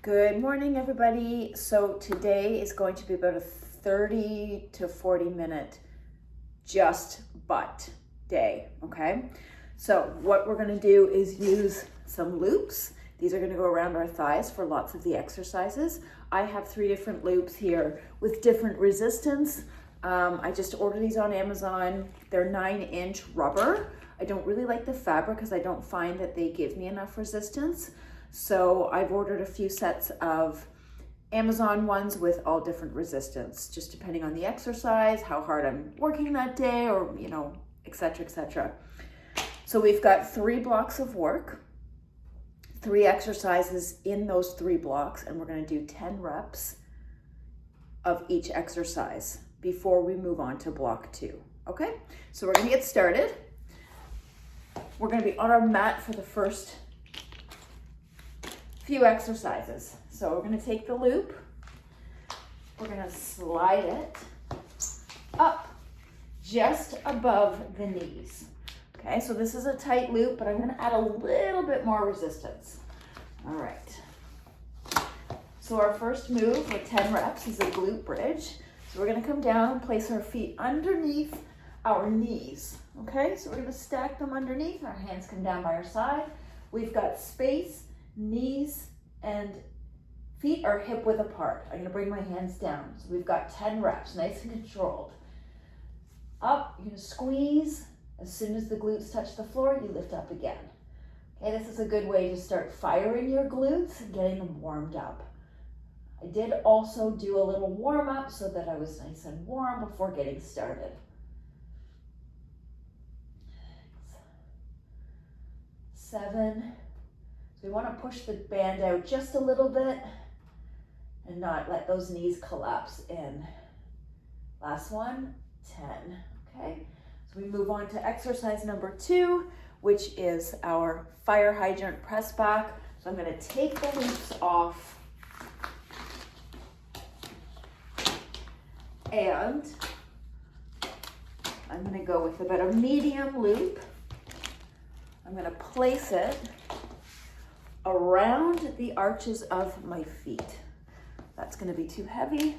Good morning, everybody. So today is going to be about a 30 to 40 minute just butt day, okay? So what we're gonna do is use some loops. These are gonna go around our thighs for lots of the exercises. I have 3 different loops here with different resistance. I just ordered these on Amazon. They're 9-inch rubber. I don't really like the fabric because I don't find that they give me enough resistance. So I've ordered a few sets of Amazon ones with all different resistance, just depending on the exercise, how hard I'm working that day, or, etc., etc. So we've got 3 blocks of work, 3 exercises in those 3 blocks, and we're going to do 10 reps of each exercise before we move on to block 2. Okay, so we're going to get started. We're going to be on our mat for the first few exercises. So we're going to take the loop, we're going to slide it up just above the knees. Okay, so this is a tight loop, but I'm going to add a little bit more resistance. All right. So our first move with 10 reps is a glute bridge. So we're going to come down and place our feet underneath our knees. Okay, so we're going to stack them underneath. Our hands come down by our side. We've got space. Knees and feet are hip width apart. I'm going to bring my hands down. So we've got 10 reps, nice and controlled. Up, you're going to squeeze. As soon as the glutes touch the floor, you lift up again. Okay, this is a good way to start firing your glutes and getting them warmed up. I did also do a little warm up so that I was nice and warm before getting started. 7. So we want to push the band out just a little bit and not let those knees collapse in. Last one, 10, okay? So we move on to exercise number 2, which is our fire hydrant press back. So I'm going to take the loops off and I'm going to go with about a medium loop. I'm going to place it around the arches of my feet. That's going to be too heavy.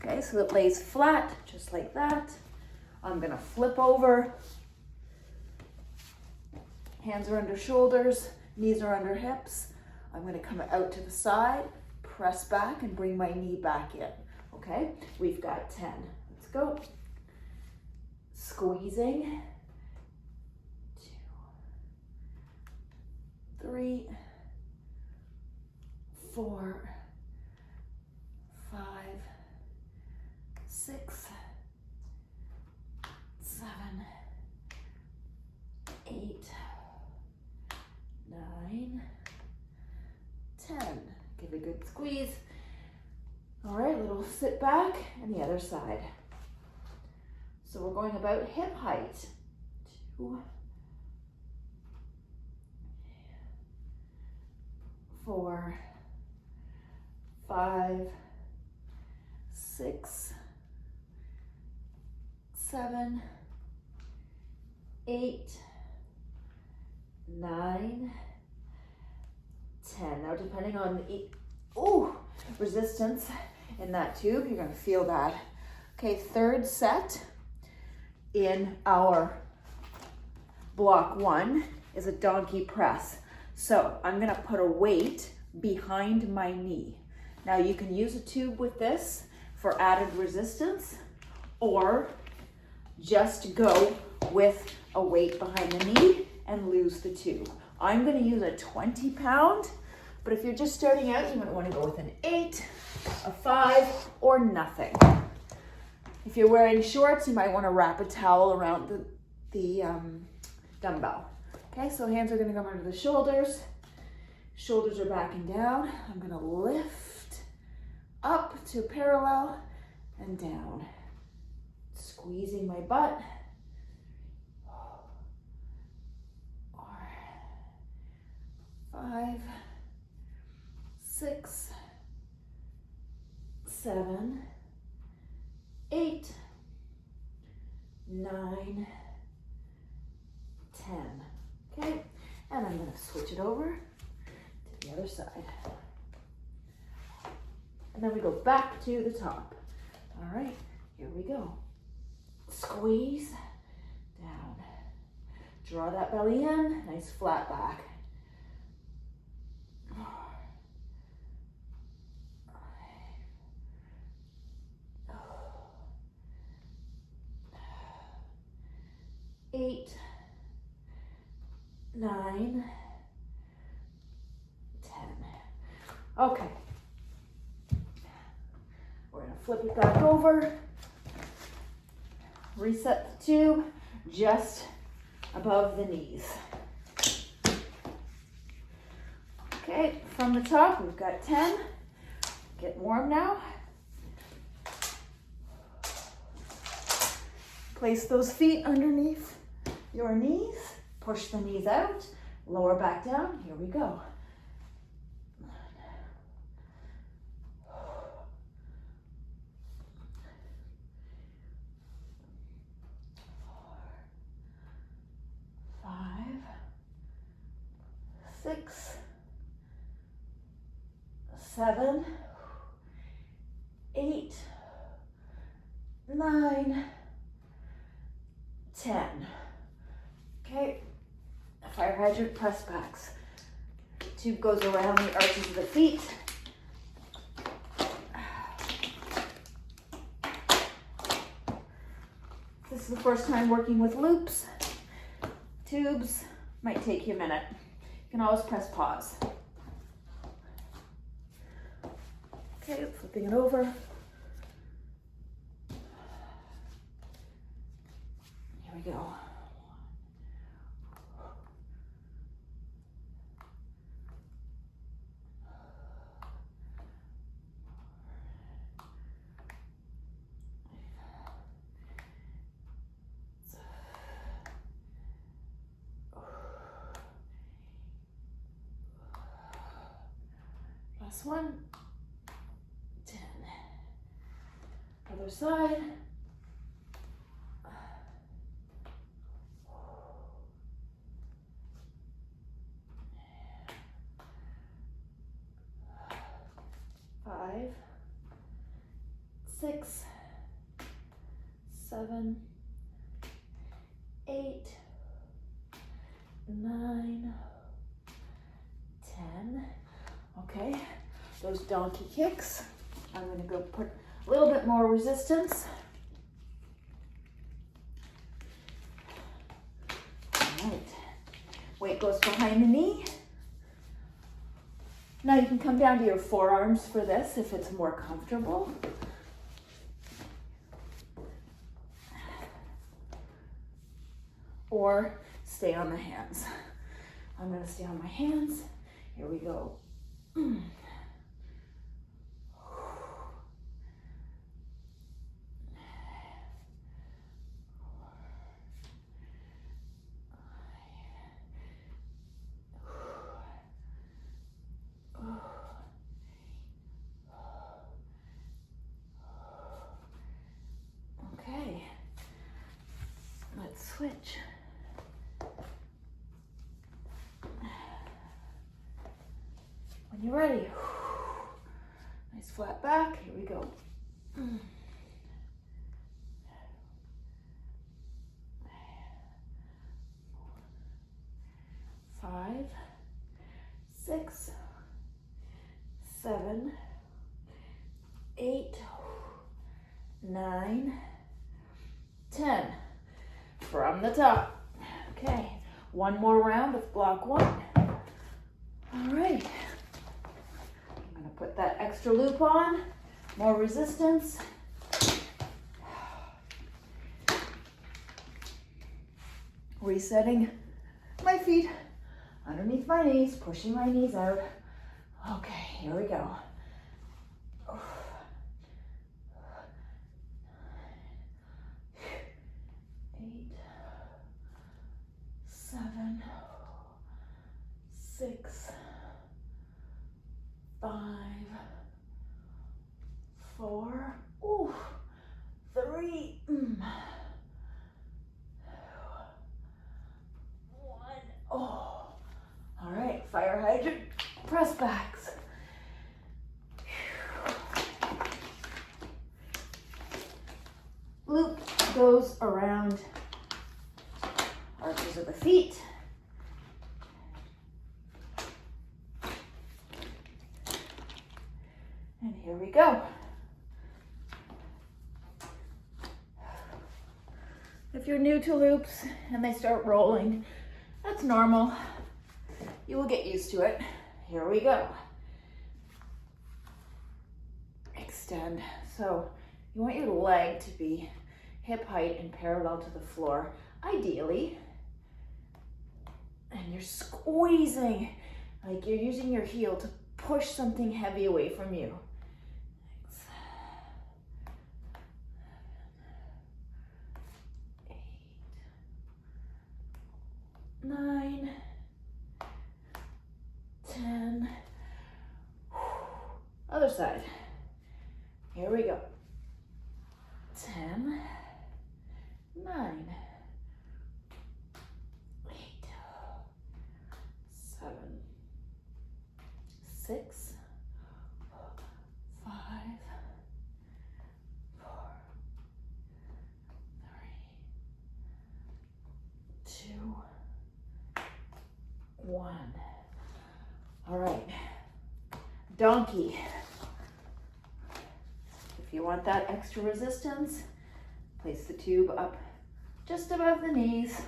Okay, so it lays flat, just like that. I'm going to flip over. Hands are under shoulders, knees are under hips. I'm going to come out to the side, press back, and bring my knee back in. Okay, we've got 10. Let's go. Squeezing. 3, 4, 5, 6, 7, 8, 9, 10. Give a good squeeze. All right, a little sit back, and the other side. So we're going about hip height. 2, 4, 5, 6, 7, 8, 9, 10. Now, depending on the resistance in that tube, you're going to feel that. Okay, third set in our block 1 is a donkey press. So I'm going to put a weight behind my knee. Now you can use a tube with this for added resistance, or just go with a weight behind the knee and lose the tube. I'm going to use a 20-pound, but if you're just starting out, you might want to go with an 8, a 5, or nothing. If you're wearing shorts, you might want to wrap a towel around the dumbbell. Okay, so hands are going to come under the shoulders. Shoulders are backing down. I'm going to lift up to parallel and down. Squeezing my butt. 4, 5, 6, 7, 8, 9, 10. Okay, switch it over to the other side. And then we go back to the top. All right, here we go. Squeeze down. Draw that belly in, nice flat back. 8, 9, 10. Okay. We're gonna flip it back over. Reset the tube just above the knees. Okay, from the top, we've got 10. Get warm now. Place those feet underneath your knees. Push the knees out. Lower back down. Here we go. 6, 7, 8, 9, 10. Okay, fire hydrant press backs. Tube goes around the arches of the feet. This is the first time working with loops. Tubes might take you a minute. You can always press pause. Okay, flipping it over. Here we go. Last one. 10. Other side. 5, 6, 7, 8, 9, 10. Okay, those donkey kicks. I'm going to go put a little bit more resistance. All right, weight goes behind the knee. Now you can come down to your forearms for this if it's more comfortable. Or stay on the hands. I'm going to stay on my hands. Here we go. Okay, let's switch. When you're ready, nice flat back, here we go. 5, 6, 7, 8, 9, 10. From the top. Okay, one more round with block 1. All right. I'm gonna put that extra loop on, more resistance. Resetting my feet underneath my knees, pushing my knees out. Okay, here we go. 7, 6, 5, 4, 3, 1. All right, press backs. Loop goes around arches of the feet. And here we go. If you're new to loops and they start rolling, that's normal. You will get used to it. Here we go. Extend. So you want your leg to be hip height and parallel to the floor, ideally. And you're squeezing, like you're using your heel to push something heavy away from you. 8, 9, 10. Other side. Here we go. 10, 9, 8, 7, 6, 5, 4, 3, 2, 1. All right, donkey. If you want that extra resistance, place the tube up just above the knees.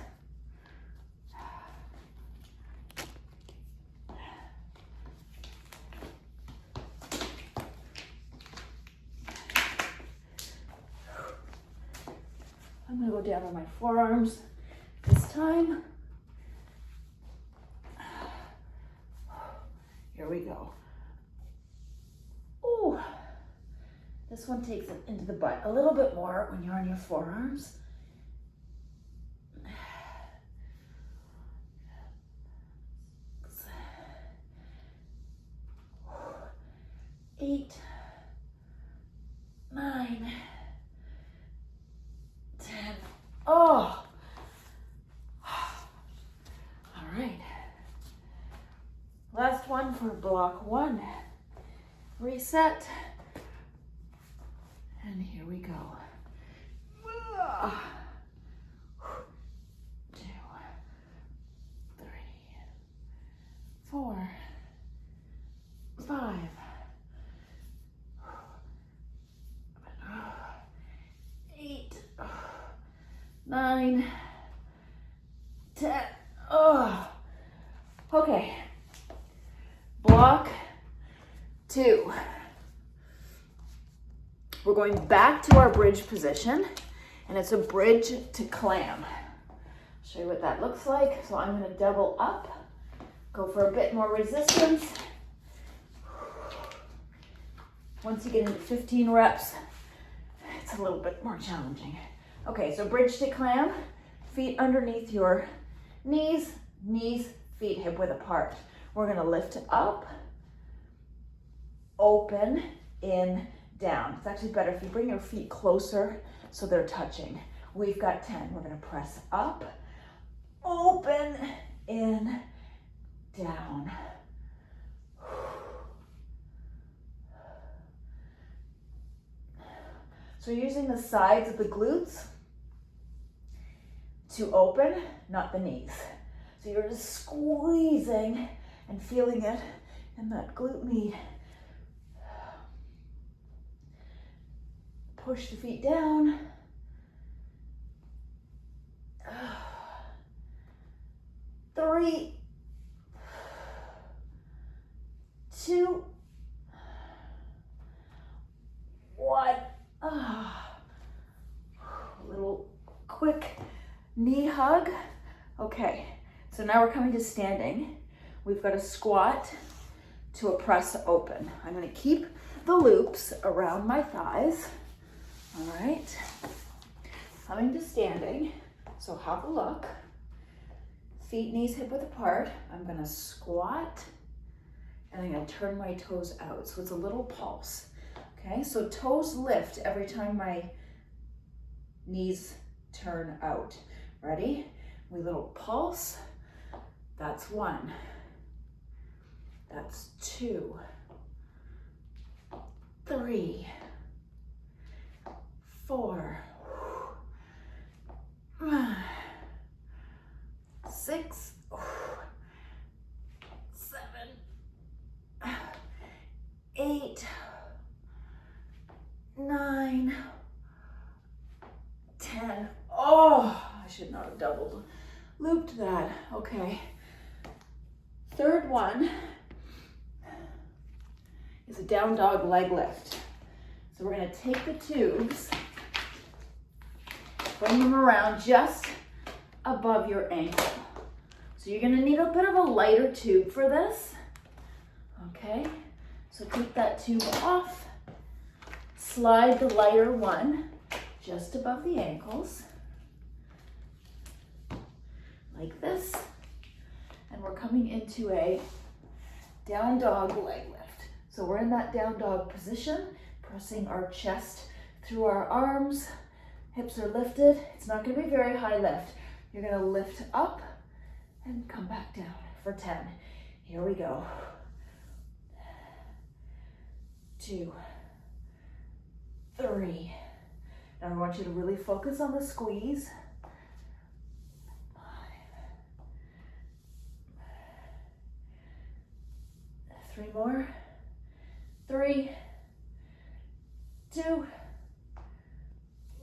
I'm gonna go down on my forearms this time. Here we go. Ooh. This one takes it into the butt a little bit more when you're on your forearms. 8, 9, 10. Oh. All right. Last one for block 1. Reset. And here we go. 2, 3, 4, 5, 8, 9, 10. Oh. Okay. Block 2. We're going back to our bridge position, and it's a bridge to clam. I'll show you what that looks like. So I'm going to double up, go for a bit more resistance. Once you get into 15 reps, it's a little bit more challenging. Okay, so bridge to clam, feet underneath your knees, feet hip width apart. We're going to lift up, open, in, down. It's actually better if you bring your feet closer so they're touching. We've got 10. We're going to press up, open, in, down. So you're using the sides of the glutes to open, not the knees. So you're just squeezing and feeling it in that glute med. Push the feet down. 3, 2, 1. A little quick knee hug. Okay, so now we're coming to standing. We've got a squat to a press open. I'm going to keep the loops around my thighs. All right, coming to standing. So have a look. Feet, knees, hip width apart. I'm going to squat and I'm going to turn my toes out. So it's a little pulse. Okay, so toes lift every time my knees turn out. Ready? We little pulse. That's 1. That's 2, 3, 4, 6, 7, 8, 9, 10. Oh, I should not have double looped that. Okay. Third one is a down dog leg lift. So we're going to take the tubes, bring them around just above your ankle. So you're going to need a bit of a lighter tube for this. Okay, so take that tube off, slide the lighter one just above the ankles, like this, and we're coming into a down dog leg lift. So we're in that down dog position, pressing our chest through our arms, hips are lifted. It's not going to be very high lift. You're going to lift up and come back down for 10. Here we go. 2, 3. Now I want you to really focus on the squeeze. 5. 3 more. 3, 2,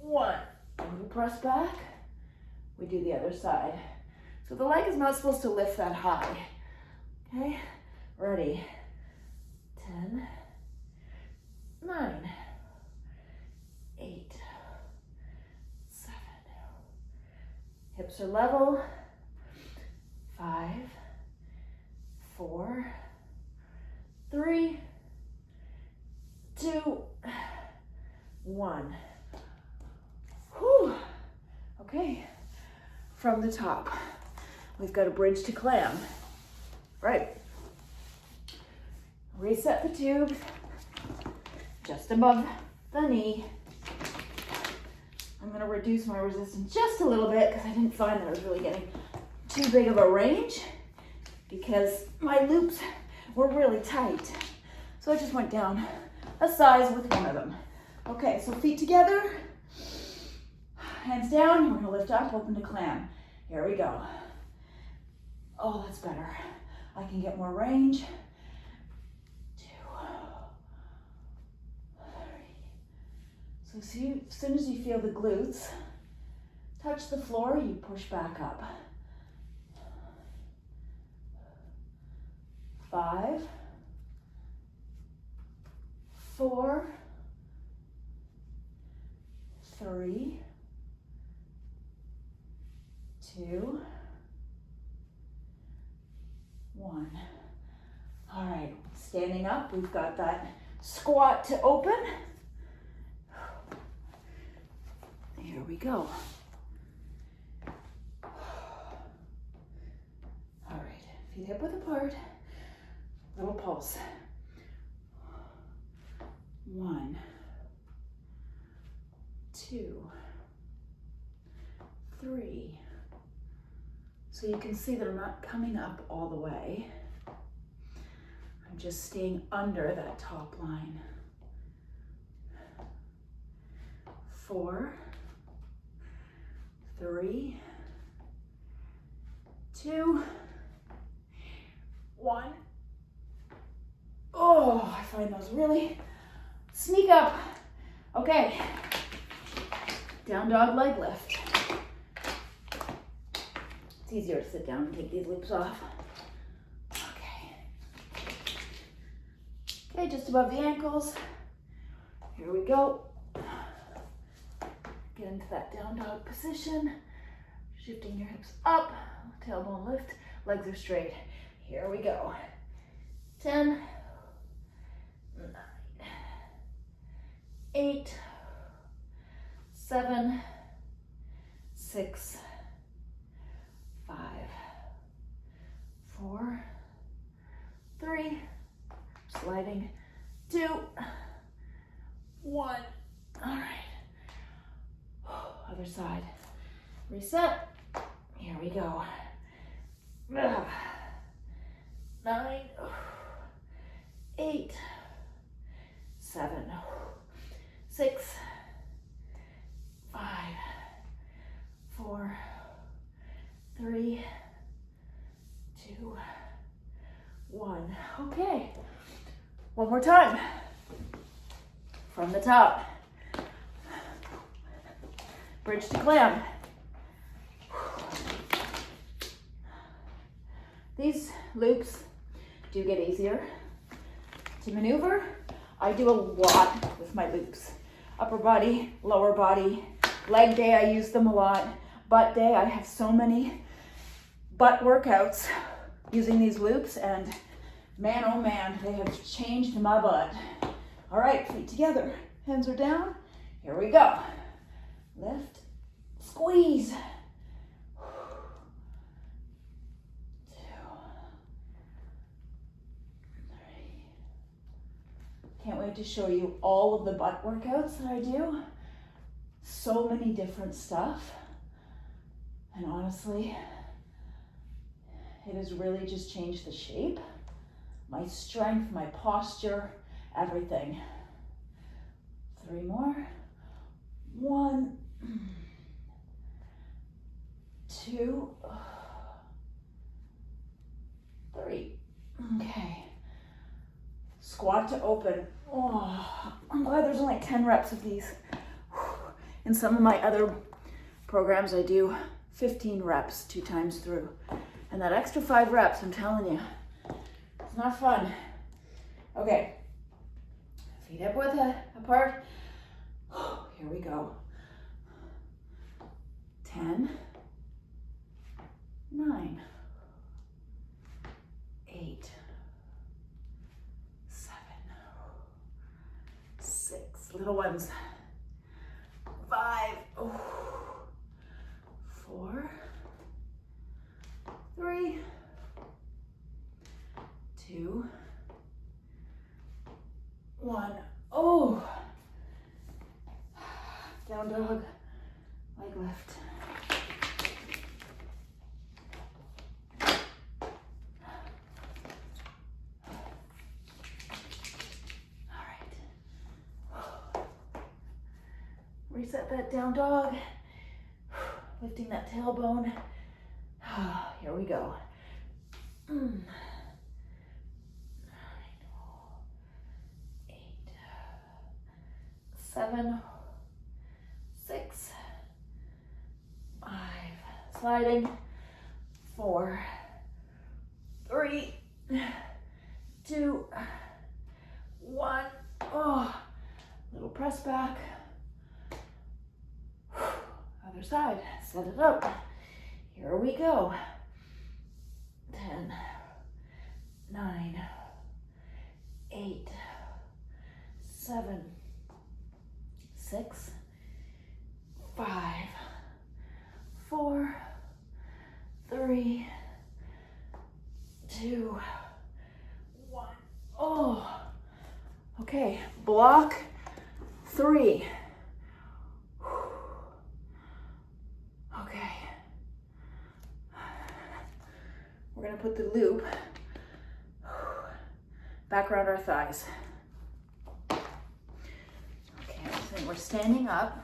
1. And we press back. We do the other side. So the leg is not supposed to lift that high. Okay, ready. 10, 9, 8, 7. Hips are level. 5, 4, 3, 2, 1. Whew. Okay, from the top, we've got a bridge to clam. Right. Reset the tube just above the knee. I'm going to reduce my resistance just a little bit because I didn't find that I was really getting too big of a range because my loops were really tight. So I just went down a size with one of them. Okay, so feet together, hands down, we're going to lift up, open to clam. Here we go. Oh, that's better. I can get more range. 2, 3. So see, as soon as you feel the glutes touch the floor, you push back up. 5, 4, 3, 2, 1. All right, standing up, we've got that squat to open. Here we go. All right, feet hip width apart, little pulse. 1, 2, 3. So you can see that I'm not coming up all the way. I'm just staying under that top line. 4, 3, 2, 1. Oh, I find those really sneak up. Okay, down dog leg lift. It's easier to sit down and take these loops off. Okay, just above the ankles. Here we go. Get into that down dog position. Shifting your hips up, tailbone lift, legs are straight. Here we go. 10, 9, 8, 7, 6, 5, 4, 3, sliding, 2, 1. All right. Other side. Reset. Here we go. 9, 8, 7, 6, 5, 4, 3, 2, 1. Okay, one more time. From the top. Bridge to clam. These loops do get easier to maneuver. I do a lot with my loops. Upper body, lower body. Leg day, I use them a lot. Butt day, I have so many butt workouts using these loops, and man, oh man, they have changed my butt. All right, feet together, hands are down. Here we go. Lift, squeeze. 2. Can't wait to show you all of the butt workouts that I do. So many different stuff. And honestly, it has really just changed the shape, my strength, my posture, everything. 3 more. 1, 2, 3. Okay. Squat to open. Oh, I'm glad there's only 10 reps of these. In some of my other programs, I do 15 reps 2 times through. And that extra 5 reps, I'm telling you, it's not fun. Okay. Feet hip width apart. Here we go. 10, 9, 8, 7, 6, little ones. 5, 4, 3, 2, 1. Oh, down dog, leg lift. All right. Reset that down dog. Lifting that tailbone. Here we go. 9, 8, 7, 6, 5, sliding, 4, 3, 2, 1. Oh, little press back. Other side, set it up. Here we go. 10, 9, 8, 7, 6, 5, 4, 3, 2, 1. Oh, okay. Block 3. Okay. We're gonna put the loop back around our thighs. Okay, so we're standing up.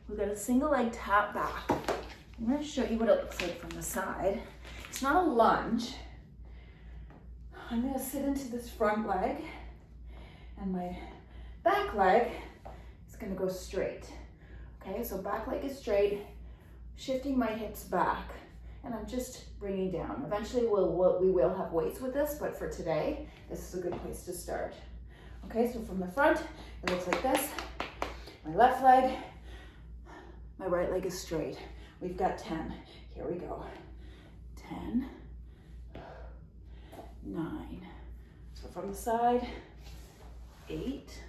We've got a single leg tap back. I'm gonna show you what it looks like from the side. It's not a lunge. I'm gonna sit into this front leg, and my back leg is gonna go straight. Okay, so back leg is straight, shifting my hips back, and I'm just bringing down. Eventually we will have weights with this, but for today, this is a good place to start. Okay, so from the front, it looks like this. My left leg, my right leg is straight. We've got 10. Here we go. 10, 9. So from the side, 8,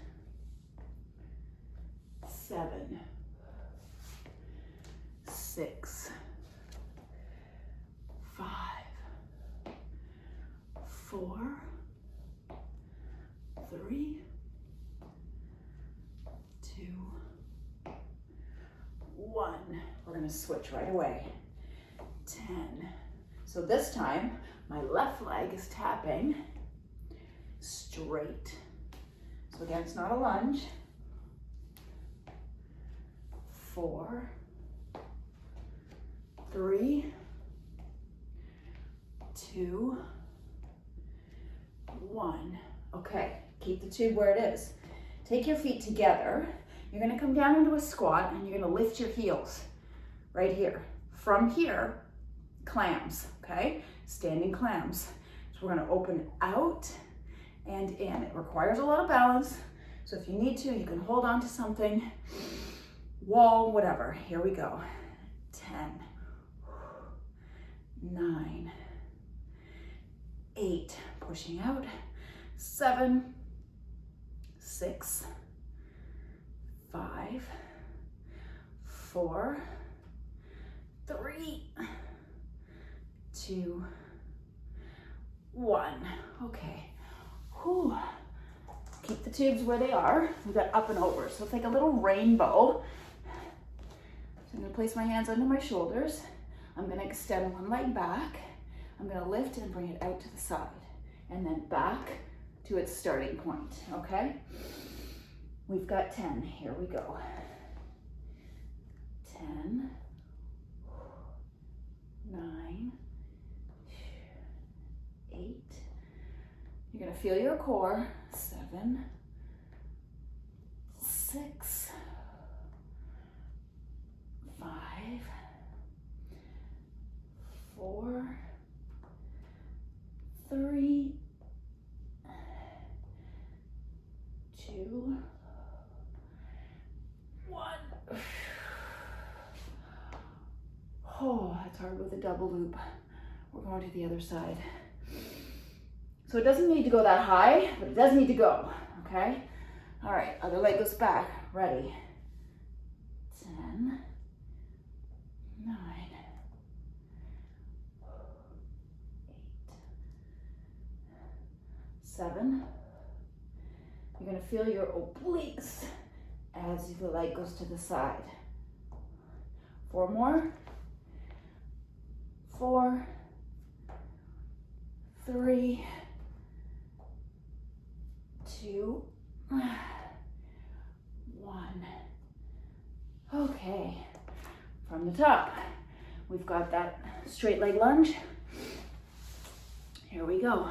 7, 6, 5, 4, 3, 2, 1. We're going to switch right away. 10. So this time, my left leg is tapping straight. So again, it's not a lunge. 4, 3, 2, 1. Okay, keep the tube where it is. Take your feet together. You're gonna come down into a squat and you're gonna lift your heels right here. From here, clams, okay? Standing clams. So we're gonna open out and in. It requires a lot of balance. So if you need to, you can hold on to something, wall, whatever. Here we go. 10, 9, 8, pushing out, 7, 6, 5, 4, 3, 2, 1. Okay. Whew. Keep the tubes where they are. We've got up and over. So it's like a little rainbow. So I'm gonna place my hands under my shoulders. I'm gonna extend one leg back. I'm gonna lift and bring it out to the side. And then back to its starting point, okay? We've got 10, here we go. 10, 9, 8. You're gonna feel your core. 7, 6, 5, 4, 3, 2, 1. Oh, it's hard with a double loop. We're going to the other side. So it doesn't need to go that high, but it does need to go, okay? All right, other leg goes back. Ready? 10, 9, 8, 7. You're gonna feel your obliques as the leg goes to the side. 4 more. 4, 3, 2, 1. Okay, from the top, we've got that straight leg lunge. Here we go.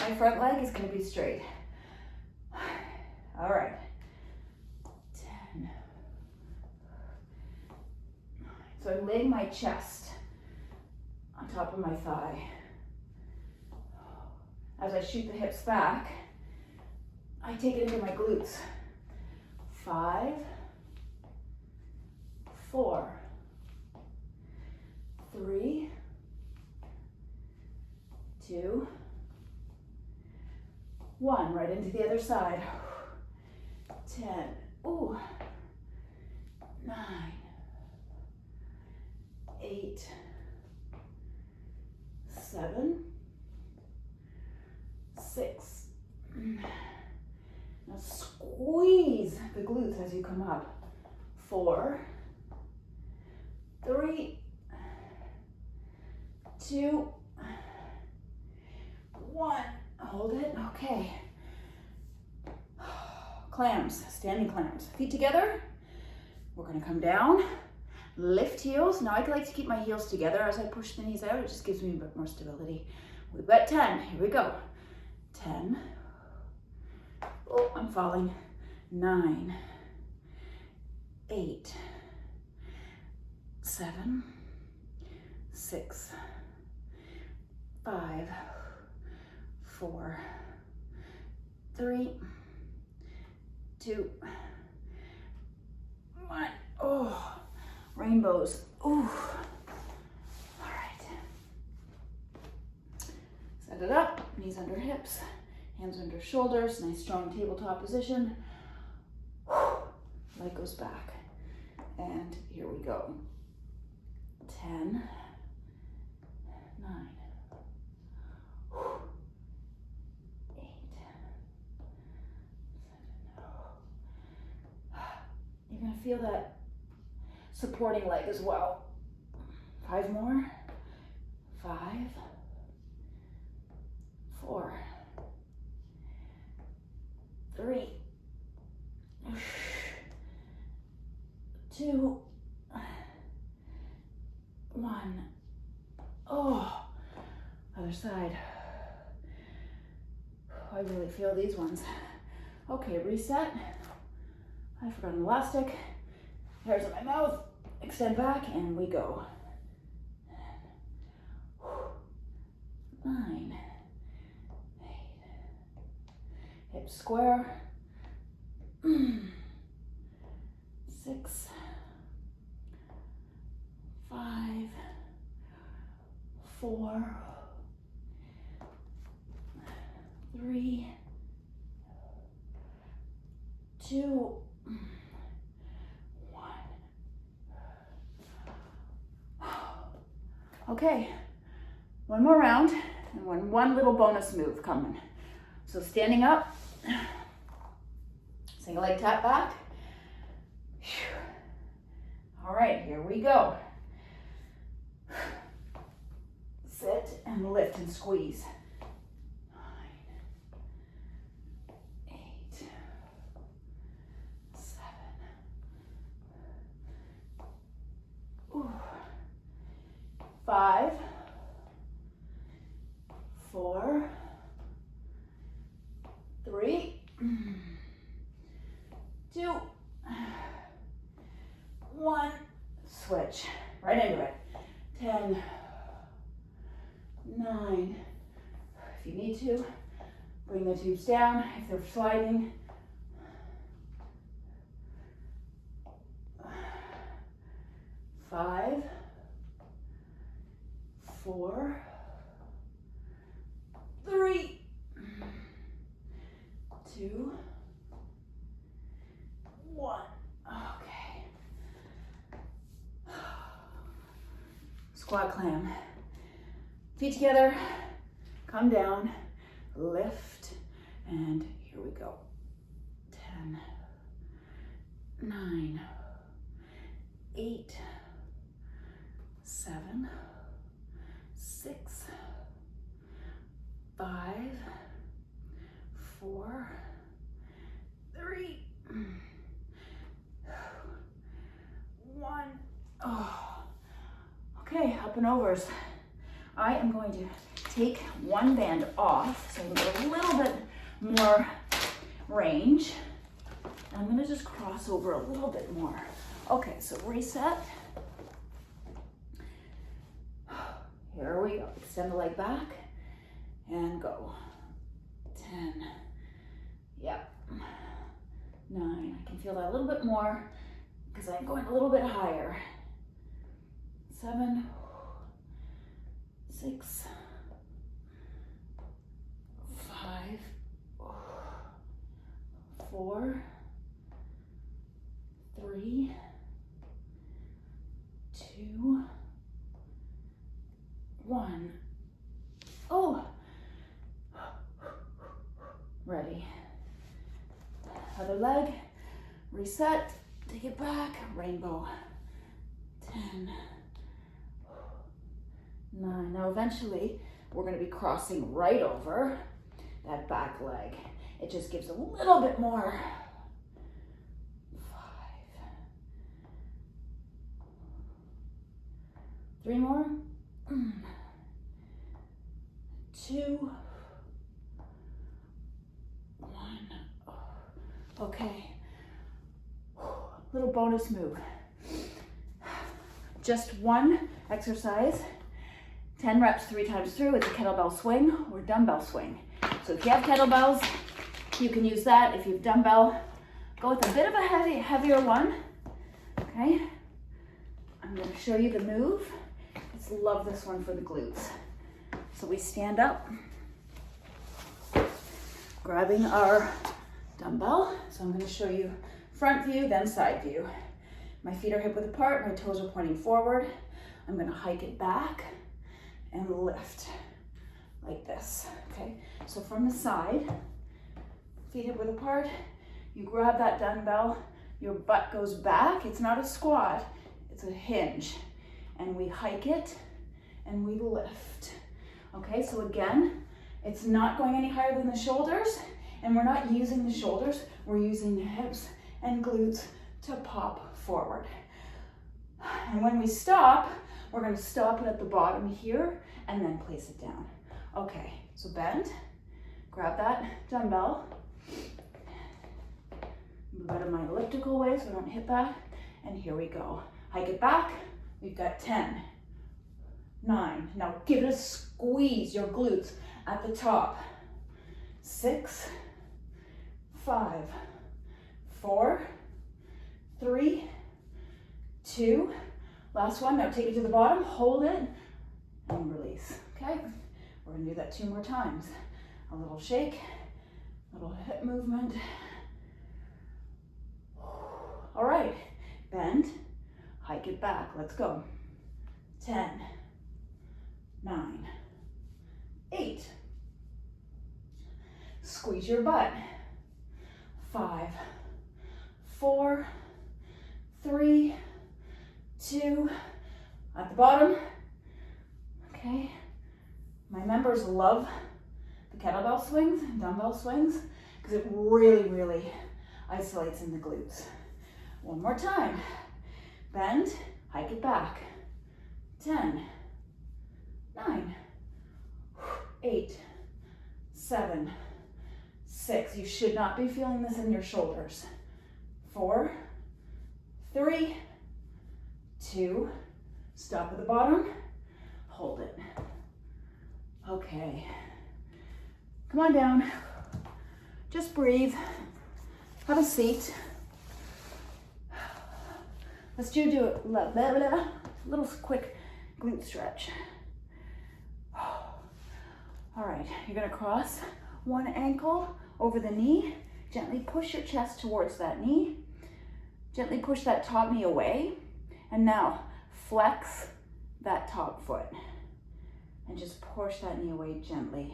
My front leg is going to be straight. All right. 10. So I'm laying my chest on top of my thigh. As I shoot the hips back, I take it into my glutes. 5, 4, 3, 2, 1. Right into the other side. 10. Ooh. 9, 8, 7, 6. Now squeeze the glutes as you come up. 4, 3, 2, 1. Hold it. Okay. Clams, standing clams. Feet together. We're going to come down, lift heels. Now I like to keep my heels together as I push the knees out. It just gives me a bit more stability. We've got 10. Here we go. 10. Oh, I'm falling. 9, 8, 7, 6, 5, 4, 3, 2, 1. Oh, rainbows. Ooh. All right. Set it up. Knees under hips, hands under shoulders. Nice strong tabletop position. Leg goes back. And here we go. 10, 9, 8, 7. You're going to feel that supporting leg as well. 5 more. 5, 4, 3, 2, 1. Oh, other side. I really feel these ones. Okay, reset. I forgot an elastic. Hairs in my mouth. Extend back and we go. 9, 8, hips square. 6, 5, 4, 3, 2, 1. Okay, one more round and one little bonus move coming. So standing up, single leg tap back. All right, here we go. Sit and lift and squeeze. 9, 8, 7. Ooh. 5, 4, 3, 2, 1. Switch right into it. 10, 9. If you need to, bring the tubes down if they're sliding. 5, 4, 3, 2, 1. Okay. Squat clam. Feet together, come down, lift, and here we go. 10, 9, 8, 7, 6, 5, 4, 3, 1. Oh. Okay, up and overs. I am going to take one band off so we get a little bit more range. I'm going to just cross over a little bit more. Okay, so reset. Here we go. Extend the leg back and go. 10. Yep. 9. I can feel that a little bit more because I'm going a little bit higher. 7, 6, 5, 4, 3, 2, 1. Oh, ready. Other leg, reset, take it back, rainbow. 10, 9. Now eventually we're going to be crossing right over that back leg. It just gives a little bit more. 5. 3 more. 2, 1. Okay. Little bonus move. Just one exercise. 10 reps 3 times through. It's a kettlebell swing or dumbbell swing. So if you have kettlebells, you can use that. If you have dumbbell, go with a bit of a heavier one. Okay. I'm going to show you the move. I just love this one for the glutes. So we stand up, grabbing our dumbbell. So I'm going to show you front view, then side view. My feet are hip width apart, my toes are pointing forward. I'm going to hike it back and lift like this, okay? So from the side, feet hip width apart, you grab that dumbbell, your butt goes back. It's not a squat, It's a hinge. And we hike it and we lift. Okay, so again, it's not going any higher than the shoulders, and we're not using the shoulders, we're using the hips and glutes to pop forward. And when we stop, we're going to stop it at the bottom here and then place it down. Okay, so bend, grab that dumbbell, move out of my elliptical way so I don't hit that, and here we go. Hike it back, we've got 10, 9, now give it a squeeze, your glutes at the top, 6, 5, 4, 3, 2, last one. Now take it to the bottom, hold it, and release. Okay, we're gonna do that 2 more times. A little shake, a little hip movement. All right, bend, hike it back. Let's go. 10, 9, 8. Squeeze your butt. 5, 4, 3, 2, at the bottom. Okay, my members love the kettlebell swings and dumbbell swings because it really, really isolates in the glutes. One more time. Bend, hike it back. 10, 9, 8, 7, 6. You should not be feeling this in your shoulders. 4, 3, 2, stop at the bottom, hold it. Okay, come on down, just breathe, have a seat. Let's do a little quick glute stretch. All right, you're gonna cross one ankle over the knee, gently push your chest towards that knee, gently push that top knee away, and now flex that top foot and just push that knee away gently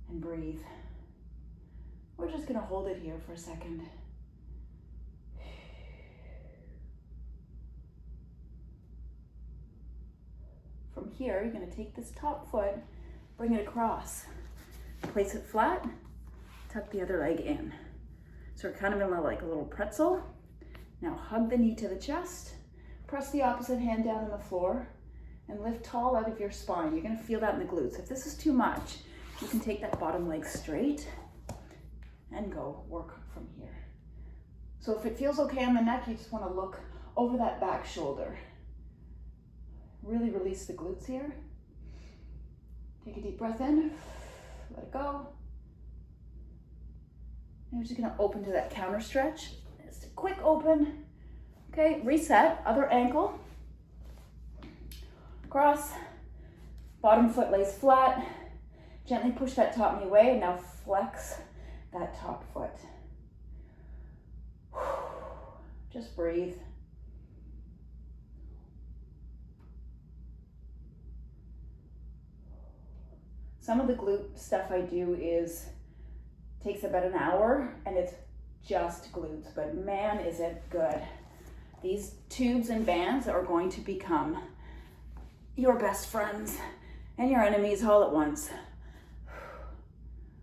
and breathe. We're just gonna hold it here for a second. From here, you're gonna take this top foot, bring it across, place it flat, tuck the other leg in. So we're kind of in like a little pretzel. Now hug the knee to the chest, press the opposite hand down on the floor, and lift tall out of your spine. You're gonna feel that in the glutes. If this is too much, you can take that bottom leg straight and go work from here. So if it feels okay on the neck, you just wanna look over that back shoulder. Really release the glutes here. Take a deep breath in, let it go. And we're just gonna open to that counter stretch. Just a quick open. Okay, reset, other ankle. Cross, bottom foot lays flat. Gently push that top knee away, and now flex that top foot. Just breathe. Some of the glute stuff I do takes about an hour, and it's just glutes, but man, is it good. These tubes and bands are going to become your best friends and your enemies all at once.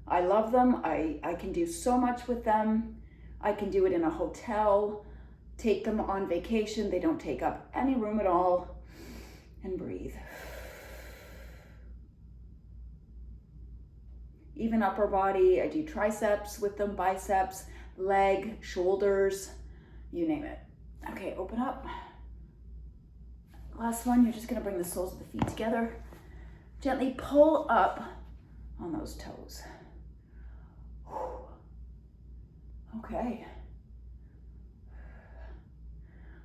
I love them. I can do so much with them. I can do it in a hotel, take them on vacation. They don't take up any room at all. And breathe. Even upper body, I do triceps with them, biceps, leg, shoulders, you name it. Okay, open up. Last one, you're just gonna bring the soles of the feet together. Gently pull up on those toes. Okay.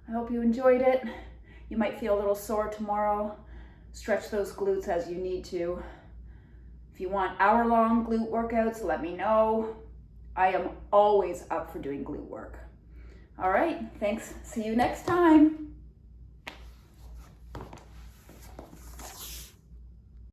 I hope you enjoyed it. You might feel a little sore tomorrow. Stretch those glutes as you need to. If you want hour-long glute workouts, let me know. I am always up for doing glute work. All right, thanks. See you next time.